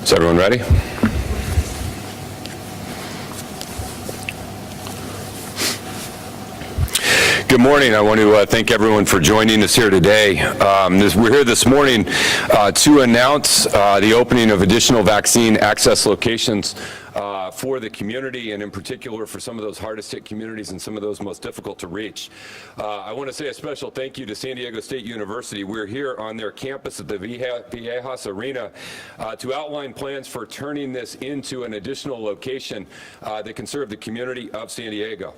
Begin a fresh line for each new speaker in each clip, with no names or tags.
Is everyone ready? Good morning. I want to thank everyone for joining us here today. We're here this morning to announce the opening of additional vaccine access locations for the community, and in particular for some of those hardest hit communities and some of those most difficult to reach. I want to say a special thank you to San Diego State University. We're here on their campus at the Viejas Arena to outline plans for turning this into an additional location that can serve the community of San Diego.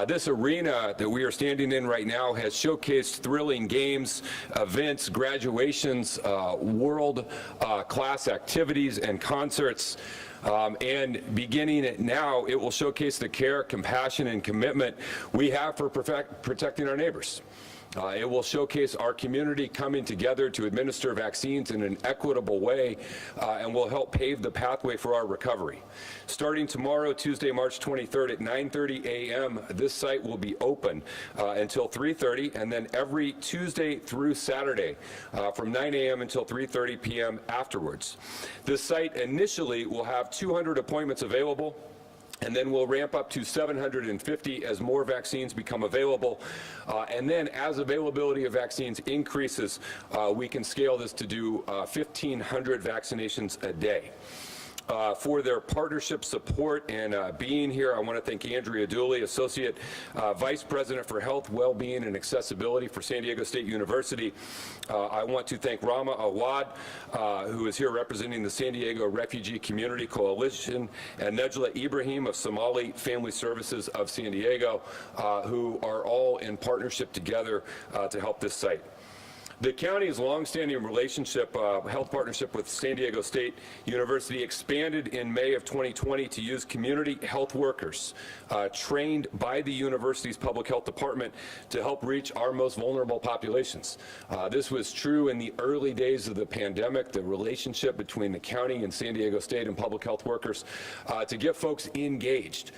This arena that we are standing in right now has showcased thrilling games, events, graduations, world-class activities and concerts. And beginning it now, it will showcase the care, compassion, and commitment we have for protecting our neighbors. It will showcase our community coming together to administer vaccines in an equitable way and will help pave the pathway for our recovery. Starting tomorrow, Tuesday, March 23rd at 9:30 a.m., this site will be open until 3:30, and then every Tuesday through Saturday from 9 a.m. until 3:30 p.m. afterwards. This site initially will have 200 appointments available, and then we'll ramp up to 750 as more vaccines become available. And then as availability of vaccines increases, we can scale this to do 1,500 vaccinations a day. For their partnership support and being here, I want to thank Andrea Dooley, Associate Vice President for Health, Wellbeing, and Accessibility for San Diego State University. I want to thank Rama Awad, who is here representing the San Diego Refugee Community Coalition, and Nejla Ibrahim of Somali Family Services of San Diego, who are all in partnership together to help this site. The county's longstanding relationship, health partnership with San Diego State University expanded in May of 2020 to use community health workers trained by the university's public health department to help reach our most vulnerable populations. This was true in the early days of the pandemic, the relationship between the county and San Diego State and public health workers to get folks engaged,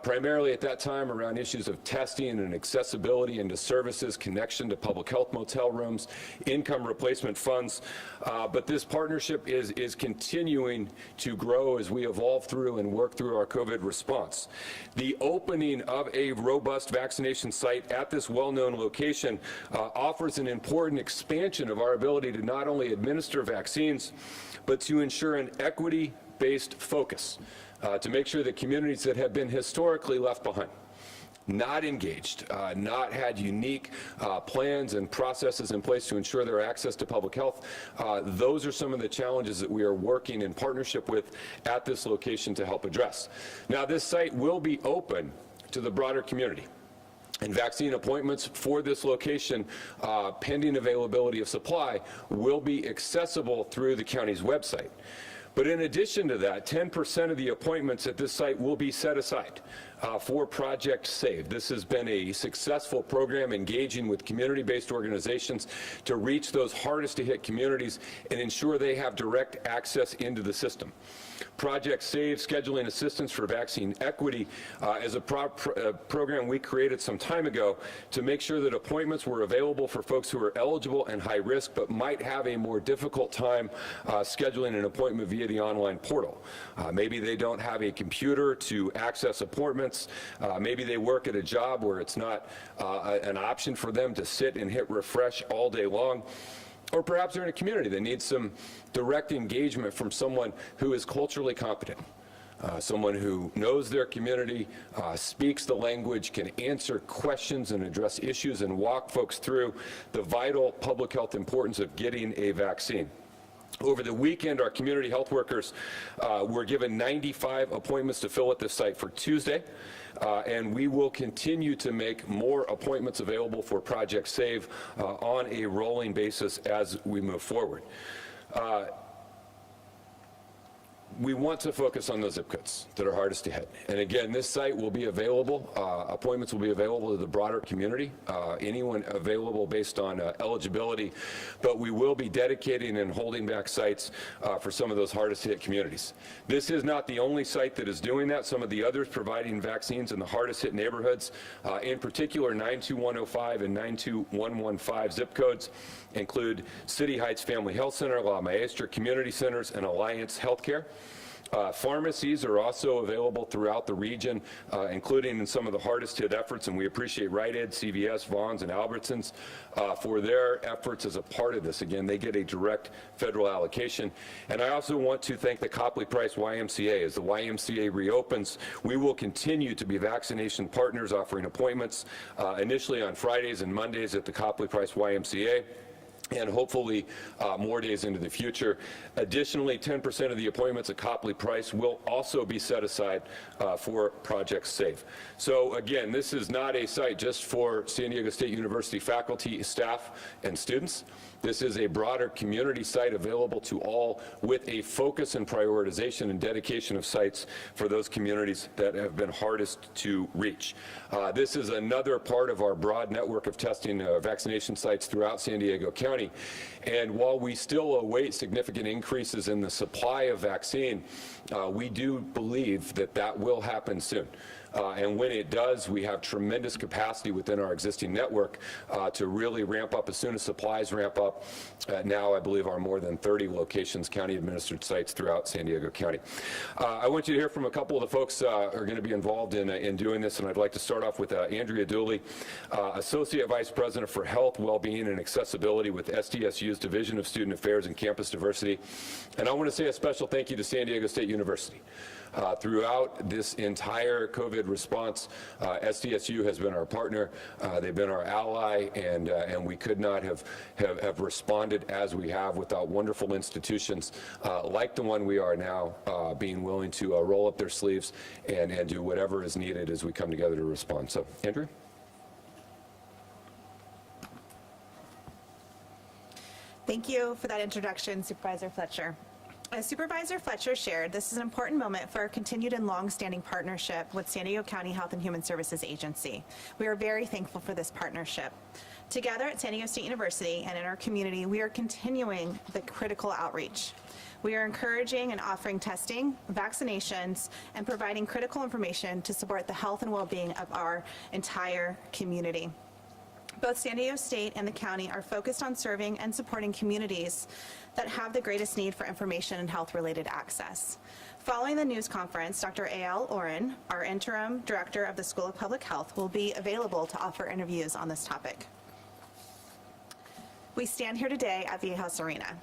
primarily at that time around issues of testing and accessibility into services, connection to public health motel rooms, income replacement funds, but this partnership is continuing to grow as we evolve through and work through our COVID response. The opening of a robust vaccination site at this well-known location offers an important expansion of our ability to not only administer vaccines, but to ensure an equity-based focus to make sure that communities that have been historically left behind, not engaged, not had unique plans and processes in place to ensure their access to public health. Those are some of the challenges that we are working in partnership with at this location to help address. Now, this site will be open to the broader community, and vaccine appointments for this location, pending availability of supply, will be accessible through the county's website. But in addition to that, 10% of the appointments at this site will be set aside for Project SAVE. This has been a successful program engaging with community-based organizations to reach those hardest to hit communities and ensure they have direct access into the system. Project SAVE, Scheduling Assistance for Vaccine Equity, is a program we created some time ago to make sure that appointments were available for folks who are eligible and high risk but might have a more difficult time scheduling an appointment via the online portal. Maybe they don't have a computer to access appointments. Maybe they work at a job where it's not an option for them to sit and hit refresh all day long. Or perhaps they're in a community that needs some direct engagement from someone who is culturally competent, someone who knows their community, speaks the language, can answer questions and address issues and walk folks through the vital public health importance of getting a vaccine. Over the weekend, our community health workers were given 95 appointments to fill at this site for Tuesday, and we will continue to make more appointments available for Project SAVE on a rolling basis as we move forward. We want to focus on those zip codes that are hardest to hit. And again, this site will be available, appointments will be available to the broader community, anyone available based on eligibility, but we will be dedicating and holding back sites for some of those hardest hit communities. This is not the only site that is doing that. Some of the others providing vaccines in the hardest hit neighborhoods, in particular 92105 and 92115 zip codes, include City Heights Family Health Center, La Maestra Community Centers, and Alliance Healthcare. Pharmacies are also available throughout the region, including in some of the hardest hit efforts, and we appreciate Rite Aid, CVS, Vaughn's, and Albertsons for their efforts as a part of this. Again, they get a direct federal allocation. And I also want to thank the Copley Price YMCA. As the YMCA reopens, we will continue to be vaccination partners, offering appointments initially on Fridays and Mondays at the Copley Price YMCA, and hopefully more days into the future. Additionally, 10% of the appointments at Copley Price will also be set aside for Project SAFE. So again, this is not a site just for San Diego State University faculty, staff, and students. This is a broader community site available to all, with a focus and prioritization and dedication of sites for those communities that have been hardest to reach. This is another part of our broad network of testing vaccination sites throughout San Diego County. And while we still await significant increases in the supply of vaccine, we do believe that that will happen soon. And when it does, we have tremendous capacity within our existing network to really ramp up as soon as supplies ramp up. Now, I believe, are more than 30 locations, county-administered sites throughout San Diego County. I want you to hear from a couple of the folks who are going to be involved in doing this, and I'd like to start off with Andrea Dooley, Associate Vice President for Health, Wellbeing, and Accessibility with SDSU's Division of Student Affairs and Campus Diversity. And I want to say a special thank you to San Diego State University. Throughout this entire COVID response, SDSU has been our partner, they've been our ally, and we could not have responded as we have without wonderful institutions like the one we are now, being willing to roll up their sleeves and do whatever is needed as we come together to respond. So, Andrew?
Thank you for that introduction, Supervisor Fletcher. As Supervisor Fletcher shared, this is an important moment for our continued and long-standing partnership with San Diego County Health and Human Services Agency. We are very thankful for this partnership. Together at San Diego State University and in our community, we are continuing the critical outreach. We are encouraging and offering testing, vaccinations, and providing critical information to support the health and well-being of our entire community. Both San Diego State and the county are focused on serving and supporting communities that have the greatest need for information and health-related access. Following the news conference, Dr. A.L. Oren, our interim director of the School of Public Health, will be available to offer interviews on this topic. We stand here today at Viejas Arena,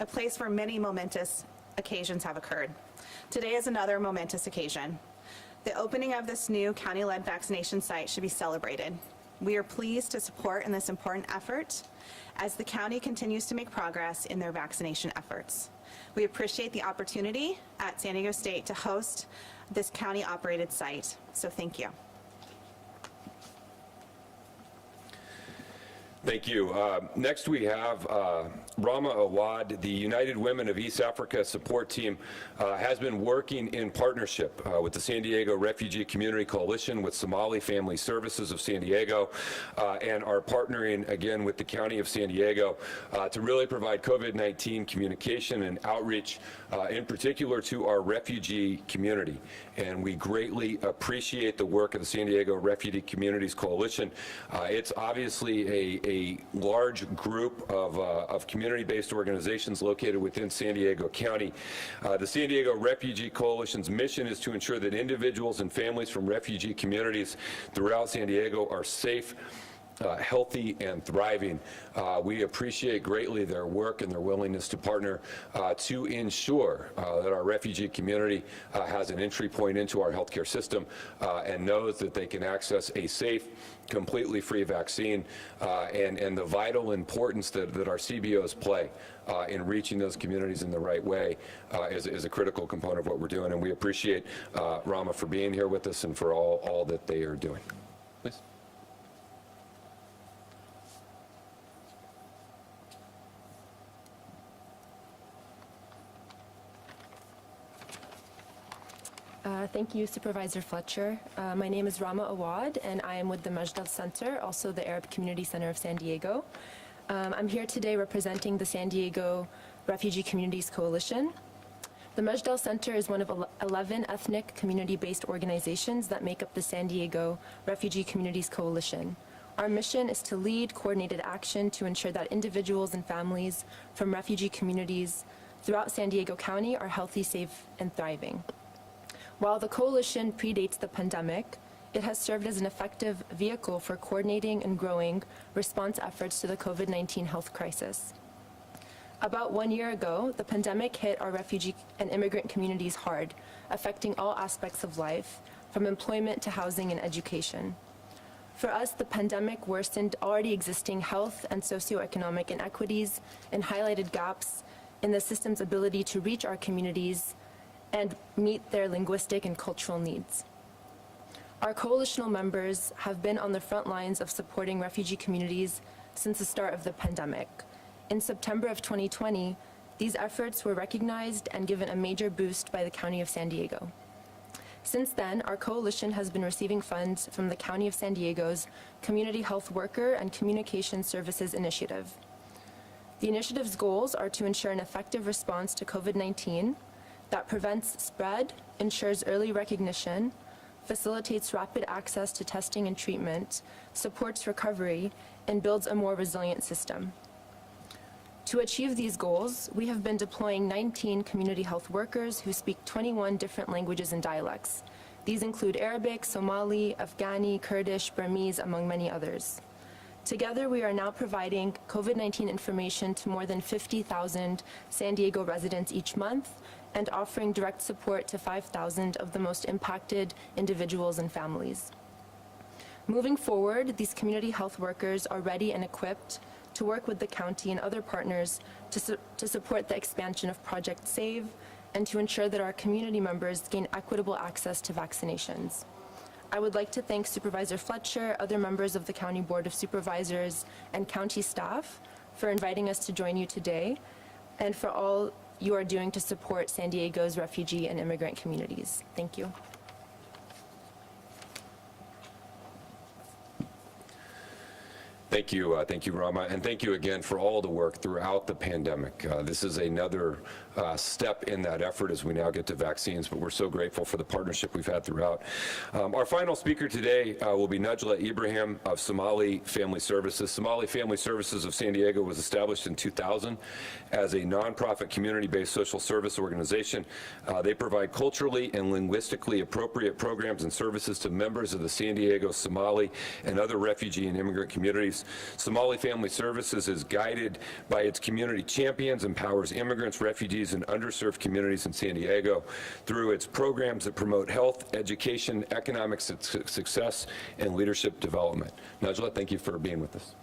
a place where many momentous occasions have occurred. Today is another momentous occasion. The opening of this new county-led vaccination site should be celebrated. We are pleased to support in this important effort as the county continues to make progress in their vaccination efforts. We appreciate the opportunity at San Diego State to host this county-operated site, so thank you.
Thank you. Next we have Rama Awad. The United Women of East Africa support team has been working in partnership with the San Diego Refugee Community Coalition, with Somali Family Services of San Diego, and are partnering again with the County of San Diego to really provide COVID-19 communication and outreach, in particular to our refugee community. And we greatly appreciate the work of the San Diego Refugee Communities Coalition. It's obviously a large group of community-based organizations located within San Diego County. The San Diego Refugee Coalition's mission is to ensure that individuals and families from refugee communities throughout San Diego are safe, healthy, and thriving. We appreciate greatly their work and their willingness to partner to ensure that our refugee community has an entry point into our healthcare system and knows that they can access a safe, completely free vaccine, and the vital importance that our CBOs play in reaching those communities in the right way is a critical component of what we're doing. And we appreciate Rama for being here with us and for all that they are doing. Please.
Thank you, Supervisor Fletcher. My name is Rama Awad, and I am with the Majdal Center, also the Arab Community Center of San Diego. I'm here today representing the San Diego Refugee Communities Coalition. The Majdal Center is one of 11 ethnic community-based organizations that make up the San Diego Refugee Communities Coalition. Our mission is to lead coordinated action to ensure that individuals and families from refugee communities throughout San Diego County are healthy, safe, and thriving. While the coalition predates the pandemic, it has served as an effective vehicle for coordinating and growing response efforts to the COVID-19 health crisis. About 1 year ago, the pandemic hit our refugee and immigrant communities hard, affecting all aspects of life, from employment to housing and education. For us, the pandemic worsened already existing health and socioeconomic inequities and highlighted gaps in the system's ability to reach our communities and meet their linguistic and cultural needs. Our coalitional members have been on the front lines of supporting refugee communities since the start of the pandemic. In September of 2020, these efforts were recognized and given a major boost by the County of San Diego. Since then, our coalition has been receiving funds from the County of San Diego's Community Health Worker and Communication Services Initiative. The initiative's goals are to ensure an effective response to COVID-19 that prevents spread, ensures early recognition, facilitates rapid access to testing and treatment, supports recovery, and builds a more resilient system. To achieve these goals, we have been deploying 19 community health workers who speak 21 different languages and dialects. These include Arabic, Somali, Afghani, Kurdish, Burmese, among many others. Together, we are now providing COVID-19 information to more than 50,000 San Diego residents each month and offering direct support to 5,000 of the most impacted individuals and families. Moving forward, these community health workers are ready and equipped to work with the county and other partners to support the expansion of Project SAVE and to ensure that our community members gain equitable access to vaccinations. I would like to thank Supervisor Fletcher, other members of the County Board of Supervisors, and county staff for inviting us to join you today, and for all you are doing to support San Diego's refugee and immigrant communities. Thank you.
Thank you, Rama, and thank you again for all the work throughout the pandemic. This is another step in that effort as we now get to vaccines, but we're so grateful for the partnership we've had throughout. Our final speaker today will be Najla Ibrahim of Somali Family Services. Somali Family Services of San Diego was established in 2000 as a nonprofit community-based social service organization. They provide culturally and linguistically appropriate programs and services to members of the San Diego, Somali, and other refugee and immigrant communities. Somali Family Services is guided by its community champions, empowers immigrants, refugees, and underserved communities in San Diego through its programs that promote health, education, economic success, and leadership development. Najla, thank you for being with us.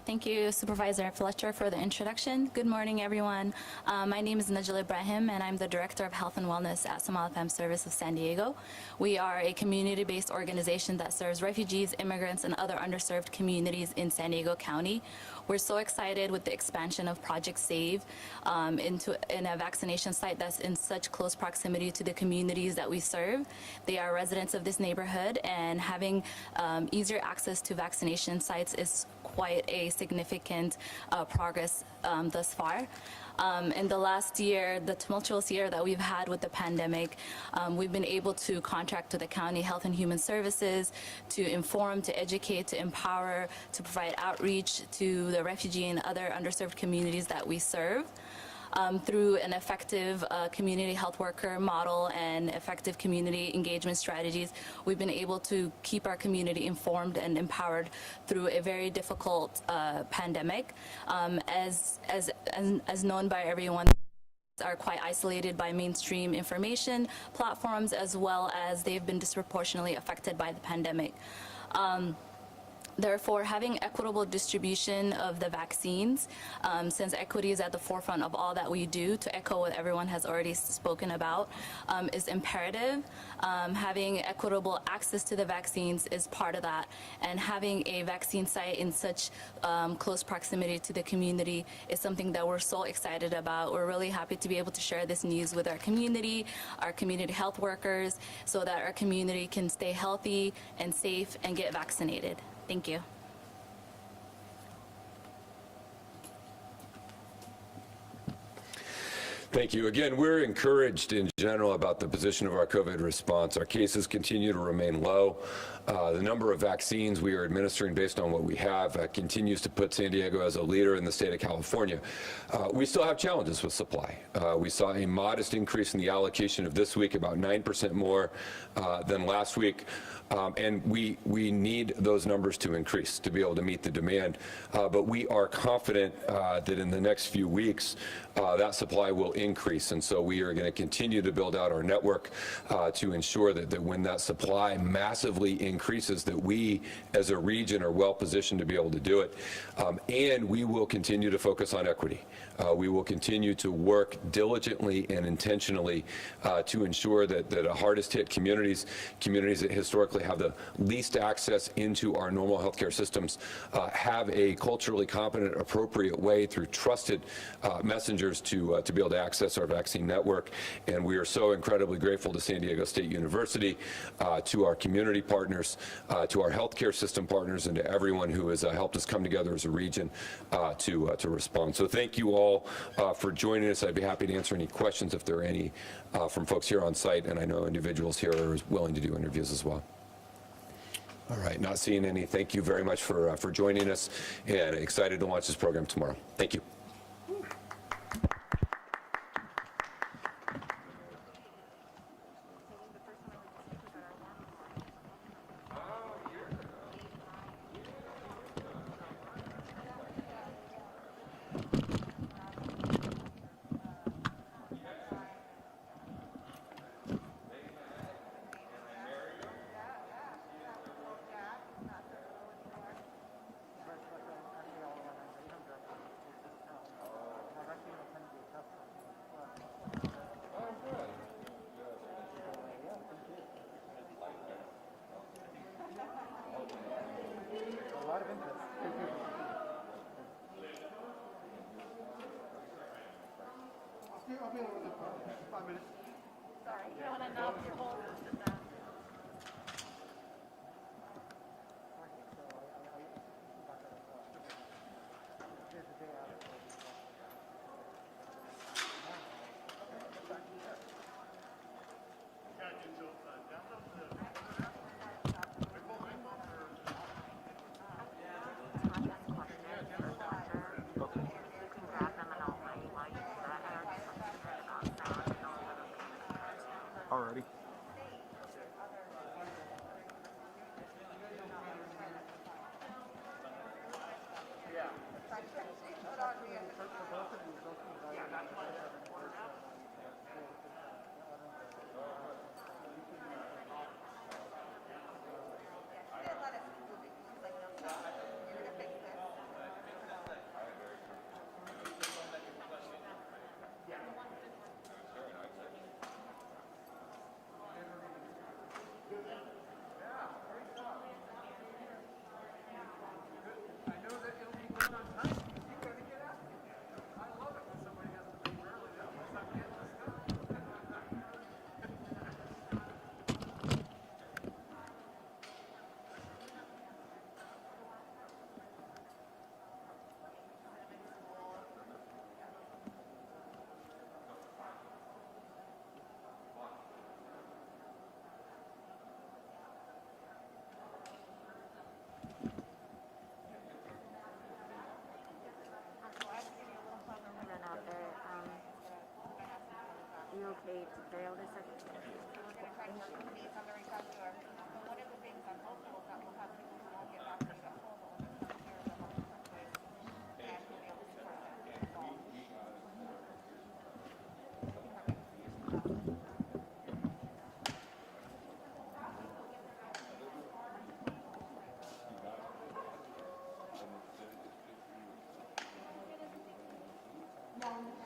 Thank you, Supervisor Fletcher, for the introduction. Good morning, everyone. My name is Najla Ibrahim, and I'm the Director of Health and Wellness at Somali Family Service of San Diego. We are a community-based organization that serves refugees, immigrants, and other underserved communities in San Diego County. We're so excited with the expansion of Project SAVE in a vaccination site that's in such close proximity to the communities that we serve. They are residents of this neighborhood, and having easier access to vaccination sites is quite a significant progress thus far. In the last year, the tumultuous year that we've had with the pandemic, we've been able to contract with the County Health and Human Services to inform, to educate, to empower, to provide outreach to the refugee and other underserved communities that we serve. Through an effective community health worker model and effective community engagement strategies, we've been able to keep our community informed and empowered through a very difficult pandemic. As known by everyone, are quite isolated by mainstream information platforms, as well as they've been disproportionately affected by the pandemic. Therefore, having equitable distribution of the vaccines, since equity is at the forefront of all that we do, to echo what everyone has already spoken about, is imperative. Having equitable access to the vaccines is part of that, and having a vaccine site in such close proximity to the community is something that we're so excited about. We're really happy to be able to share this news with our community health workers, so that our community can stay healthy and safe and get vaccinated. Thank you.
Thank you. Again, we're encouraged in general about the position of our COVID response. Our cases continue to remain low. The number of vaccines we are administering based on what we have continues to put San Diego as a leader in the state of California. We still have challenges with supply. We saw a modest increase in the allocation of this week, about 9% more than last week. And we need those numbers to increase to be able to meet the demand. But we are confident that in the next few weeks, that supply will increase. And so we are going to continue to build out our network to ensure that when that supply massively increases, that we as a region are well positioned to be able to do it. And we will continue to focus on equity. We will continue to work diligently and intentionally to ensure that the hardest hit communities that historically have the least access into our normal healthcare systems, have a culturally competent, appropriate way through trusted messengers to be able to access our vaccine network. And we are so incredibly grateful to San Diego State University, to our community partners, to our healthcare system partners, and to everyone who has helped us come together as a region to respond. So thank you all for joining us. I'd be happy to answer any questions if there are any from folks here on site, and I know individuals here are willing to do interviews as well. All right, not seeing any. Thank you very much for joining us, and excited to launch this program tomorrow. Thank you.
I'll be over in 5 minutes.
Sorry, you don't want to know if you're holding it.
Alrighty.
You okay to fail this?
No.